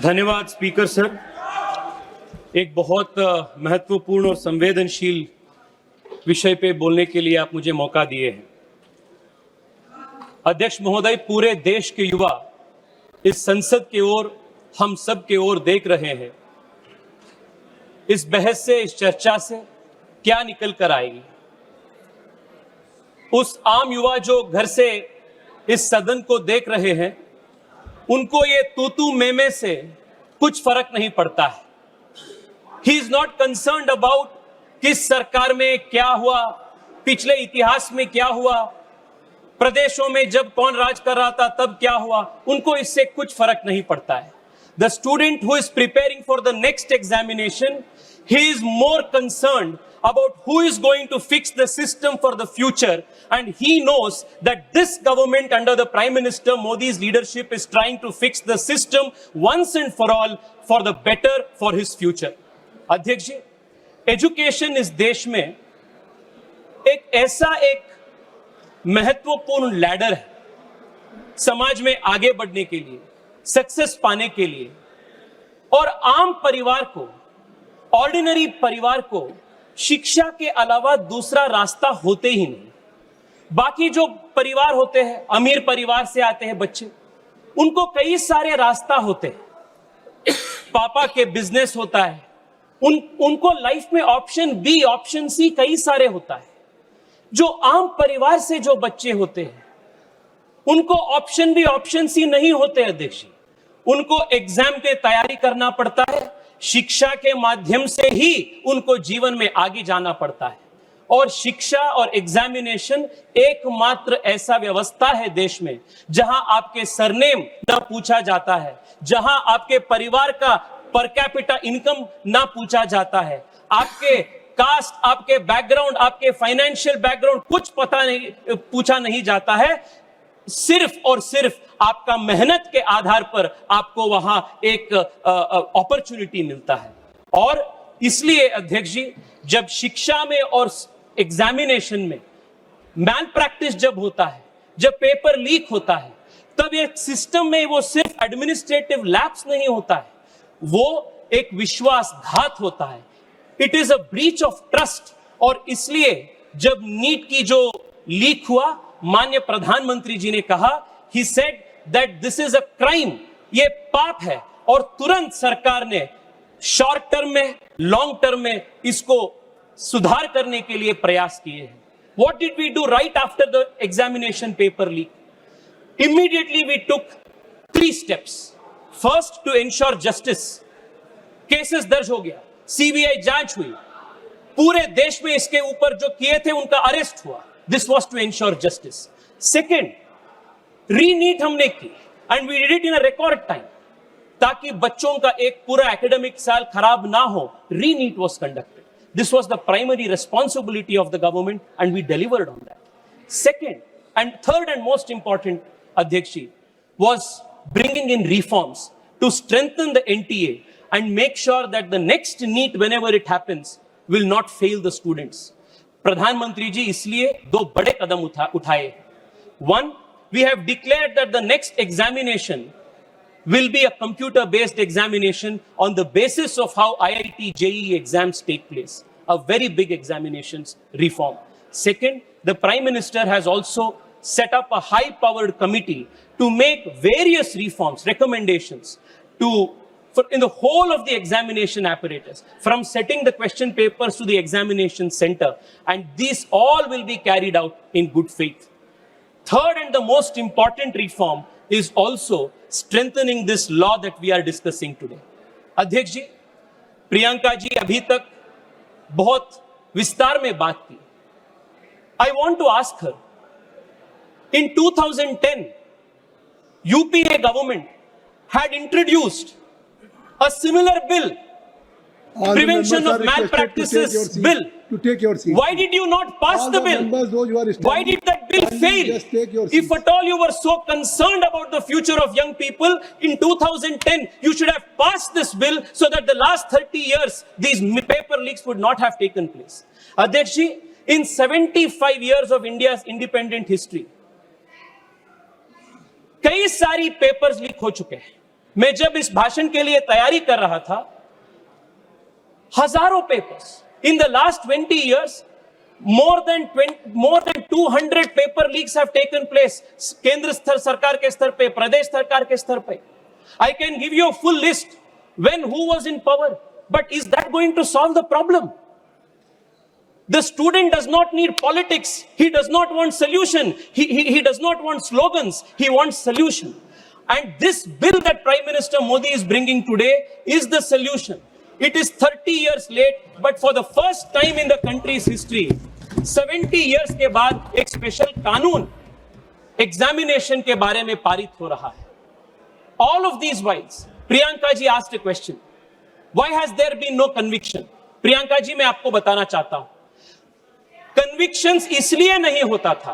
धन्यवाद speaker sir. एक बहुत महत्वपूर्ण और संवेदनशील विषय पे बोलने के लिए आप मुझे मौका दिए हैं। अध्यक्ष महोदय, पूरे देश के युवा इस संसद के ओर, हम सब के ओर देख रहे हैं। इस बहस से, इस चर्चा से क्या निकल कर आएगी। उस आम युवा जो घर से इस सदन को देख रहे हैं, उनको ये तू मैं से कुछ फर्क नहीं पड़ता है। He is not concerned about किस सरकार में क्या हुआ, पिछले इतिहास में क्या हुआ, प्रदेशों में जब कौन राज कर रहा था तब क्या हुआ, उनको इससे कुछ फर्क नहीं पड़ता है। The student who is preparing for the next examination, he is more concerned about who is going to fix the system for the future, and he knows that this government under the Prime Minister Modi's leadership is trying to fix the system once and for all for the better for his future. अध्यक्ष जी, education इस देश में एक ऐसा महत्वपूर्ण ladder है समाज में आगे बढ़ने के लिए, सक्सेस पाने के लिए, और आम परिवार को, ऑर्डिनरी परिवार को शिक्षा के अलावा दूसरा रास्ता होते ही नहीं। बाकी जो परिवार होते हैं, अमीर परिवार से आते हैं बच्चे, उनको कई सारे रास्ता होते हैं। पापा के बिजनेस होता है, उनको लाइफ में ऑप्शन बी, ऑप्शन सी कई सारे होता है। जो आम परिवार से जो बच्चे होते हैं, उनको ऑप्शन बी, ऑप्शन सी नहीं होते अध्यक्ष। उनको एग्जाम की तैयारी करना पड़ता है, शिक्षा के माध्यम से ही उनको जीवन में आगे जाना पड़ता है। और शिक्षा और एग्जामिनेशन एकमात्र ऐसा व्यवस्था है देश में जहां आपके सरनेम ना पूछा जाता है, जहां आपके परिवार का पर कैपिटा इनकम ना पूछा जाता है, आपके कास्ट, आपके बैकग्राउंड, आपके फाइनेंशियल बैकग्राउंड कुछ पता नहीं, पूछा नहीं जाता है। सिर्फ और सिर्फ आपका मेहनत के आधार पर आपको वहां एक अपॉर्चुनिटी मिलता है। और इसलिए अध्यक्ष जी, जब शिक्षा में और एग्जामिनेशन में मैल प्रैक्टिस जब होता है, जब पेपर लीक होता है, तब एक सिस्टम में वो सिर्फ एडमिनिस्ट्रेटिव लैप्स नहीं होता है, वो एक विश्वासघात होता है। It is a breach of trust. और इसलिए जब नीट की जो लीक हुआ, माननीय प्रधानमंत्री जी ने कहा, he said that this is a crime, ये पाप है, और तुरंत सरकार ने शॉर्ट टर्म में, लॉन्ग टर्म में इसको सुधार करने के लिए प्रयास किए हैं। What did we do right after the examination paper leak? Immediately we took 3 steps. First, to ensure justice. Cases दर्ज हो गया, सीबीआई जांच हुई, पूरे देश में इसके ऊपर जो किए थे उनका अरेस्ट हुआ। This was to ensure justice. Second, रीनीट हमने की, and we did it in a record time, ताकि बच्चों का एक पूरा एकेडमिक साल खराब ना हो। रीनीट was conducted. This was the primary responsibility of the government, and we delivered on that. Second and third and most important, Adhyakshi, was bringing in reforms to strengthen the NTA and make sure that the next NEET, whenever it happens, will not fail the students. प्रधानमंत्री जी इसलिए 2 बड़े कदम उठाए। One, we have declared that the next examination will be a computer-based examination on the basis of how IIT JEE exams take place. A very big examinations reform. Second, the Prime Minister has also set up a high-powered committee to make various reforms, recommendations in the whole of the examination apparatus, from setting the question papers to the examination center, and these all will be carried out in good faith. Third and the most important reform is also strengthening this law that we are discussing today. अध्यक्ष जी, प्रियंका जी अभी तक बहुत विस्तार में बात की। I want to ask her, in 2010, UPA government had introduced a similar bill, prevention of malpractices bill. To take your seat. Why did you not pass the bill? Why did that bill fail? Just take your seat. If at all you were so concerned about the future of young people, in 2010 you should have passed this bill so that the last 30 years these paper leaks would not have taken place. Adhyaksh ji, in 75 years of India's independent history, कई सारी papers leak हो चुके हैं। मैं जब इस भाषण के लिए तैयारी कर रहा था, हजारों papers in the last 20 years, more than 200 paper leaks have taken place, केंद्र सरकार के स्तर पे, प्रदेश सरकार के स्तर पे. I can give you a full list when who was in power, but is that going to solve the problem? The student does not need politics. He does not want solution. He does not want slogans. He wants solution. And this bill that Prime Minister Modi is bringing today is the solution. It is 30 years late, but for the first time in the country's history, 70 years के बाद एक special कानून examination के बारे में पारित हो रहा है. All of these whiles, Priyanka ji asked a question. Why has there been no conviction? Priyanka ji, मैं आपको बताना चाहता हूं. कन्विक्शंस इसलिए नहीं होता था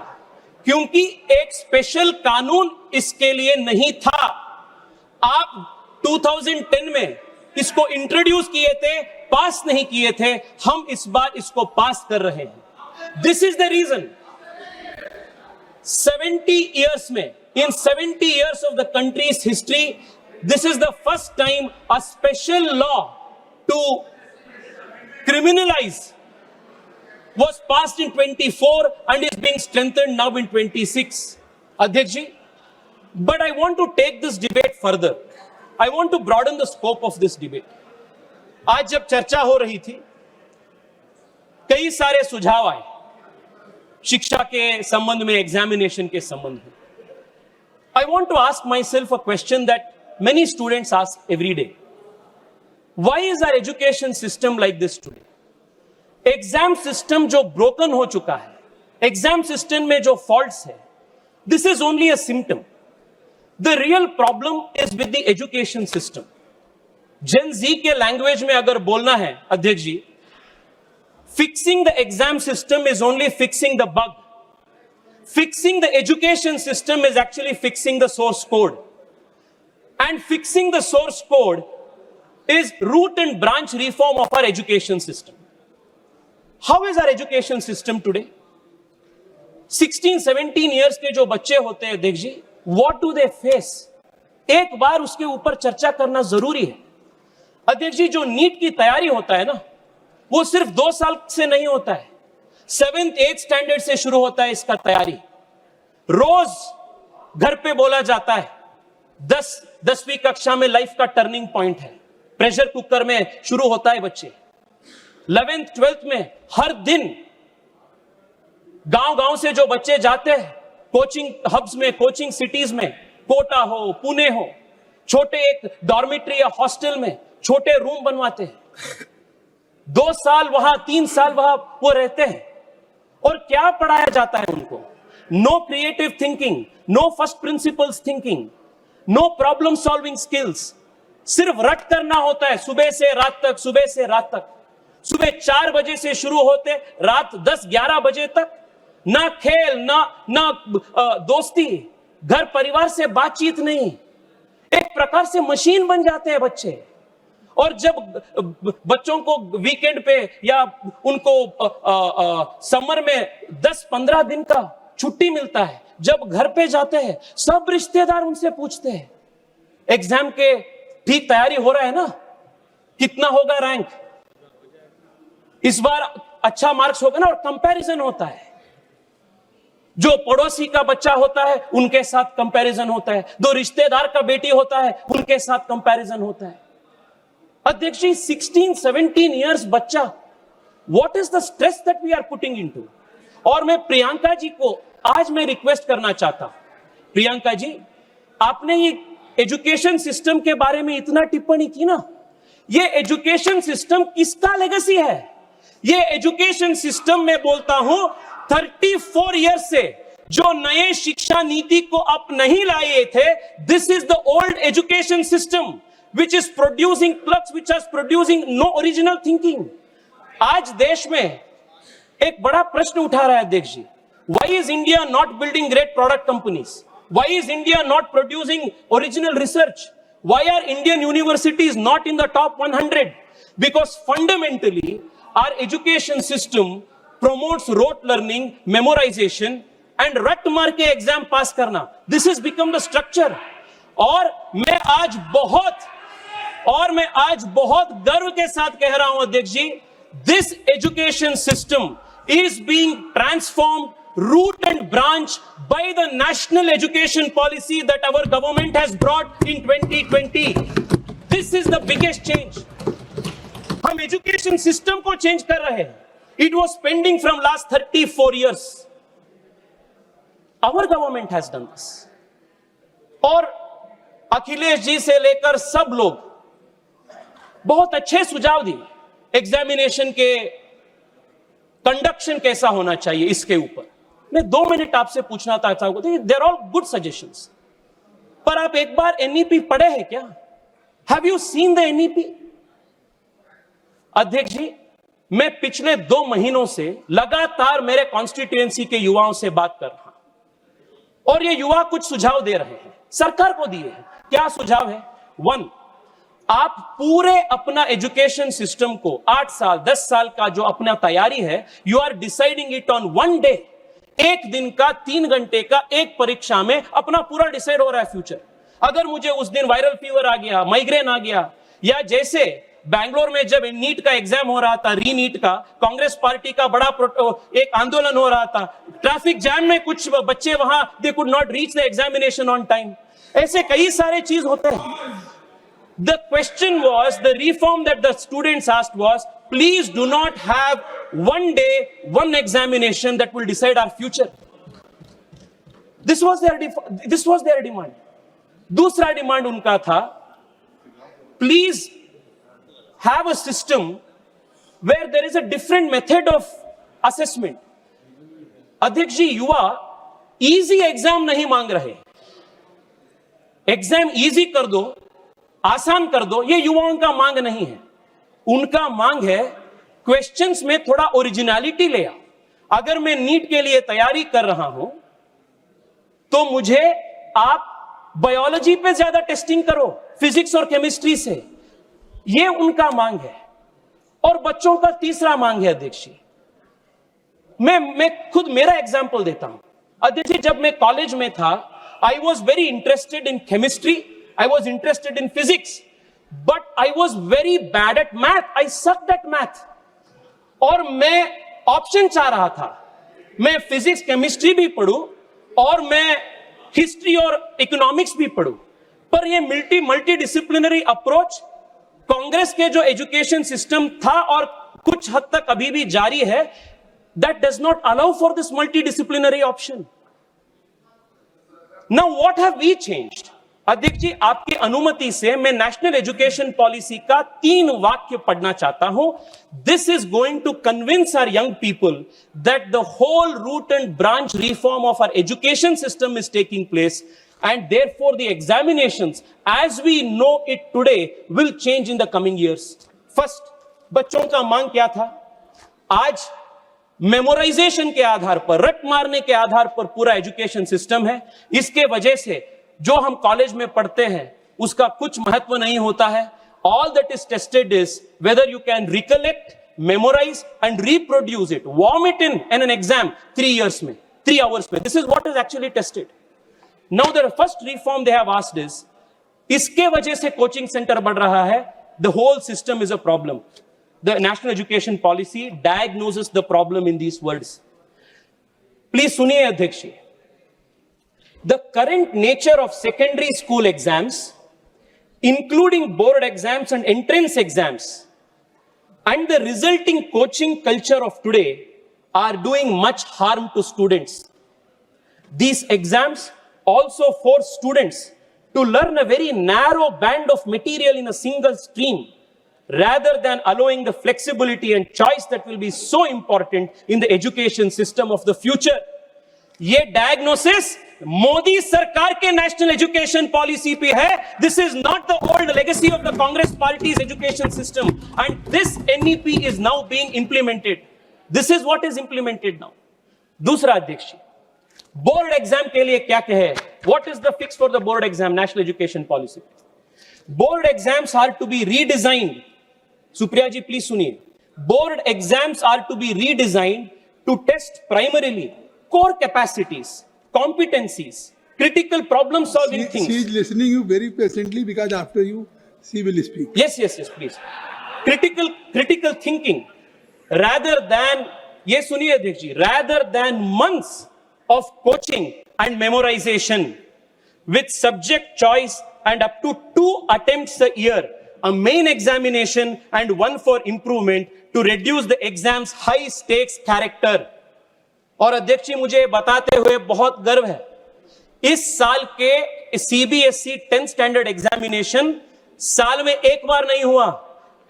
क्योंकि एक स्पेशल कानून इसके लिए नहीं था. आप 2010 में इसको इंट्रोड्यूस किए थे, पास नहीं किए थे. हम इस बार इसको पास कर रहे हैं. This is the reason. 70 years में, in 70 years of the country's history, this is the first time a special law to criminalize was passed in 24 and is being strengthened now in 26. Adhyaksh ji, but I want to take this debate further. I want to broaden the scope of this debate. आज जब चर्चा हो रही थी, कई सारे सुझाव आए शिक्षा के संबंध में, एग्जामिनेशन के संबंध में. I want to ask myself a question that many students ask every day. Why is our education system like this today? Exam system जो ब्रोकन हो चुका है, एग्जाम सिस्टम में जो फॉल्ट्स है, this is only a symptom. The real problem is with the education system. Gen Z के language में अगर बोलना है अध्यक्ष ji, fixing the exam system is only fixing the bug. Fixing the education system is actually fixing the source code. And fixing the source code is root and branch reform of our education system. How is our education system today? 16-17 years के जो बच्चे होते हैं देख जी, what do they face? एक बार उसके ऊपर चर्चा करना जरूरी है. अध्यक्ष जी, जो नीट की तैयारी होता है ना, वो सिर्फ 2 साल से नहीं होता है. 7th 8th स्टैंडर्ड से शुरू होता है इसका तैयारी. रोज घर पे बोला जाता है 10वीं कक्षा में लाइफ का टर्निंग पॉइंट है. प्रेशर कुकर में शुरू होता है बच्चे. 11th 12th में हर दिन गांव से जो बच्चे जाते हैं कोचिंग हब्स में, कोचिंग सिटीज में, कोटा हो, पुणे हो, छोटे एक डॉर्मिटरी या हॉस्टल में छोटे रूम बनवाते हैं. 2 साल वहां, 3 साल वहां वो रहते हैं. और क्या पढ़ाया जाता है उनको? No creative thinking, no first principles thinking, no problem solving skills. सिर्फ रट करना होता है सुबह से रात तक, सुबह से रात तक. सुबह 4 बजे से शुरू होते रात 10-11 बजे तक. ना खेल, ना दोस्ती, घर परिवार से बातचीत नहीं. एक प्रकार से मशीन बन जाते हैं बच्चे. और जब बच्चों को वीकेंड पे या उनको समर में 10-15 दिन का छुट्टी मिलता है, जब घर पे जाते हैं सब रिश्तेदार उनसे पूछते हैं, एग्जाम के ठीक तैयारी हो रहा है ना, कितना होगा रैंक, इस बार अच्छा मार्क्स होगा ना. और कंपैरिजन होता है. जो पड़ोसी का बच्चा होता है उनके साथ कंपैरिजन होता है, जो रिश्तेदार का बेटी होता है उनके साथ कंपैरिजन होता है. अध्यक्ष जी, 16-17 इयर्स बच्चा, what is the stress that we are putting into. और मैं प्रियंका जी को आज मैं रिक्वेस्ट करना चाहता हूं. प्रियंका जी, आपने ये एजुकेशन सिस्टम के बारे में इतना टिप्पणी की ना, ये एजुकेशन सिस्टम किसका लेगेसी है? ये एजुकेशन सिस्टम में बोलता हूं 34 इयर्स से जो नए शिक्षा नीति को आप नहीं लाए थे, this is the old education system which is producing clerks which is producing no original thinking. आज देश में एक बड़ा प्रश्न उठा रहा है अध्यक्ष जी. Why is India not building great product companies? Why is India not producing original research? Why are Indian universities not in the top 100? Because fundamentally our education system promotes rote learning, memorization and रट मार के exam पास करना. This has become the structure. और मैं आज बहुत गर्व के साथ कह रहा हूं अध्यक्ष ji, this education system is being transformed root and branch by the national education policy that our government has brought in 2020. This is the biggest change. हम एजुकेशन सिस्टम को चेंज कर रहे हैं. It was pending from last 34 years. Our government has done this. और अखिलेश जी से लेकर सब लोग बहुत अच्छे सुझाव दिए. एग्जामिनेशन के कंडक्शन कैसा होना चाहिए इसके ऊपर मैं 2 मिनट आपसे पूछना चाहता हूं. देयर ऑल गुड सजेशंस, पर आप एक बार एनईपी पढ़े हैं क्या? Have you seen the NEP? अध्यक्ष जी, मैं पिछले 2 महीनों से लगातार मेरे कॉन्स्टिट्यूएंसी के युवाओं से बात कर रहा हूं और ये युवा कुछ सुझाव दे रहे हैं, सरकार को दिए हैं. क्या सुझाव है? 1, आप पूरे अपना एजुकेशन सिस्टम को 8 साल 10 साल का जो अपना तैयारी है, you are deciding it on 1 day. एक दिन का 3 घंटे का एक परीक्षा में अपना पूरा डिसाइड हो रहा है फ्यूचर. अगर मुझे उस दिन वायरल फीवर आ गया, माइग्रेन आ गया, या जैसे बैंगलोर में जब नीट का एग्जाम हो रहा था, री नीट का, कांग्रेस पार्टी का बड़ा एक आंदोलन हो रहा था, ट्रैफिक जैम में कुछ बच्चे वहां they could not reach the examination on time. ऐसे कई सारे चीज होते हैं. The question was, the reform that the students asked was, please do not have 1 day, 1 examination that will decide our future. This was their demand. दूसरा demand उनका था, please have a system where there is a different method of assessment. अध्यक्ष जी, युवा easy exam नहीं मांग रहे. Exam easy कर दो, आसान कर दो, ये युवाओं का मांग नहीं है. उनका मांग है क्वेश्चंस में थोड़ा ओरिजिनलिटी ले आओ. अगर मैं नीट के लिए तैयारी कर रहा हूं तो मुझे आप बायोलॉजी पे ज्यादा टेस्टिंग करो, फिजिक्स और केमिस्ट्री से. ये उनका मांग है. और बच्चों का तीसरा मांग है अध्यक्ष जी, मैं खुद मेरा एग्जांपल देता हूं. अध्यक्ष जी, जब मैं कॉलेज में था, I was very interested in chemistry, I was interested in physics, but I was very bad at math. I sucked at math. और मैं ऑप्शन चाह रहा था, मैं फिजिक्स केमिस्ट्री भी पढ़ूं और मैं हिस्ट्री और इकोनॉमिक्स भी पढ़ूं. पर ये मल्टी डिसिप्लिनरी अप्रोच कांग्रेस के जो एजुकेशन सिस्टम था और कुछ हद तक अभी भी जारी है, that does not allow for this multidisciplinary option. Now what have we changed? अध्यक्ष जी, आपकी अनुमति से मैं नेशनल एजुकेशन पॉलिसी का 3 वाक्य पढ़ना चाहता हूं. This is going to convince our young people that the whole root and branch reform of our education system is taking place, and therefore the examinations as we know it today will change in the coming years. First, बच्चों का मांग क्या था? आज memorisation के आधार पर, रट मारने के आधार पर पूरा एजुकेशन सिस्टम है. इसके वजह से जो हम कॉलेज में पढ़ते हैं उसका कुछ महत्व नहीं होता है. All that is tested is whether you can recollect, memorise and reproduce it, वॉर्म it in an exam 3 years में, 3 hours में. This is what is actually tested. Now the first reform they have asked is, इसके वजह से coaching centre बढ़ रहा है. The whole system is a problem. The national education policy diagnosis the problem in these words. Please सुनिए अध्यक्ष जी, the current nature of secondary school exams, including board exams and entrance exams, and the resulting coaching culture of today are doing much harm to students. These exams also force students to learn a very narrow band of material in a single stream, rather than allowing the flexibility and choice that will be so important in the education system of the future. ये diagnosis Modi सरकार के national education policy पे है. This is not the old legacy of the Congress party's education system, and this NEP is now being implemented. This is what is implemented now. दूसरा अध्यक्ष, board exam के लिए क्या कहे? What is the fix for the board exam national education policy? Board exams are to be redesigned. Supriya ji please सुनिए. Board exams are to be redesigned to test primarily core capacities, competencies, critical problem solving things. She is listening you very patiently because after you, she will speak. Yes, please. Critical thinking rather than, ये सुनिए अध्यक्ष जी, rather than months of coaching and memorization with subject choice and up to 2 attempts a year, a main examination and one for improvement to reduce the exam's high stakes character. और अध्यक्ष जी मुझे बताते हुए बहुत गर्व है, इस साल के सीबीएसई 10th स्टैंडर्ड एग्जामिनेशन साल में एक बार नहीं हुआ,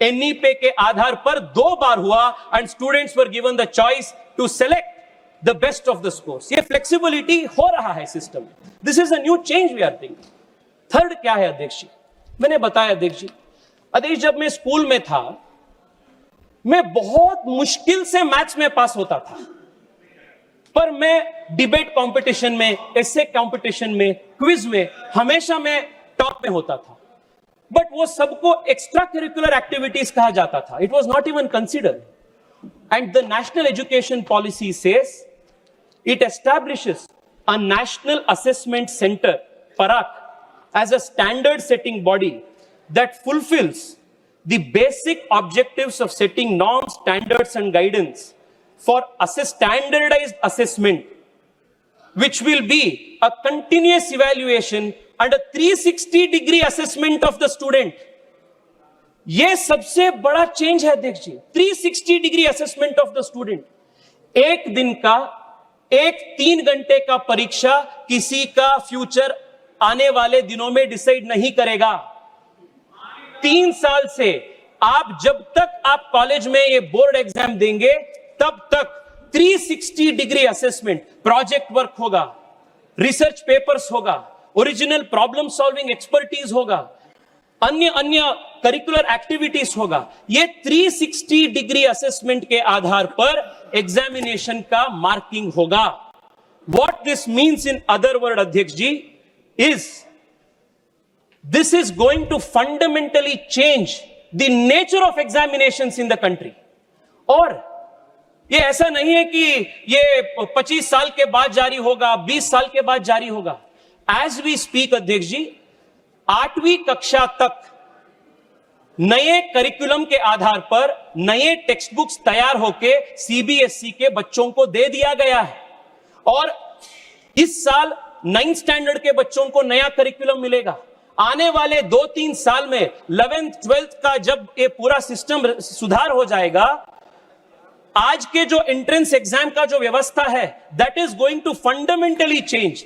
एनईपी के आधार पर 2 बार हुआ and students were given the choice to select the best of the scores. ये फ्लेक्सिबिलिटी हो रहा है system. This is a new change we are bringing. Third क्या है अध्यक्ष जी, मैंने बताया अध्यक्ष जी, जब मैं स्कूल में था मैं बहुत मुश्किल से मैथ्स में पास होता था, पर मैं डिबेट कंपटीशन में, एसे कंपटीशन में, क्विज में हमेशा मैं टॉप में होता था. बट वो सबको एक्स्ट्रा करिकुलर एक्टिविटीज कहा जाता था. It was not even considered. And the national education policy says it establishes a national assessment centre पराक as a standard setting body that fulfills the basic objectives of setting norms, standards and guidance for standardized assessment, which will be a continuous evaluation and a 360-degree assessment of the student. ये सबसे बड़ा change है अध्यक्ष जी, 360-degree assessment of the student. एक दिन का, 3 घंटे का परीक्षा किसी का फ्यूचर आने वाले दिनों में डिसाइड नहीं करेगा. 3 साल से आप जब तक आप कॉलेज में ये बोर्ड एग्जाम देंगे तब तक 360-degree असेसमेंट, प्रोजेक्ट वर्क होगा, रिसर्च पेपर्स होगा, ओरिजिनल प्रॉब्लम सॉल्विंग एक्सपर्टीज होगा, अन्य करिकुलर एक्टिविटीज होगा. ये 360-degree असेसमेंट के आधार पर एग्जामिनेशन का मार्किंग होगा. What this means in other word अध्यक्ष जी is this is going to fundamentally change the nature of examinations in the country. और ये ऐसा नहीं है कि ये 25 साल के बाद जारी होगा, 20 साल के बाद जारी होगा. As we speak अध्यक्ष जी, 8वीं कक्षा तक नए करिकुलम के आधार पर नए टेक्स्ट बुक्स तैयार होके सीबीएसई के बच्चों को दे दिया गया है. और इस साल 9th स्टैंडर्ड के बच्चों को नया करिकुलम मिलेगा. आने वाले 2-3 साल में 11th 12th का जब ये पूरा सिस्टम सुधार हो जाएगा, आज के जो एंट्रेंस एग्जाम का जो व्यवस्था है, that is going to fundamentally change.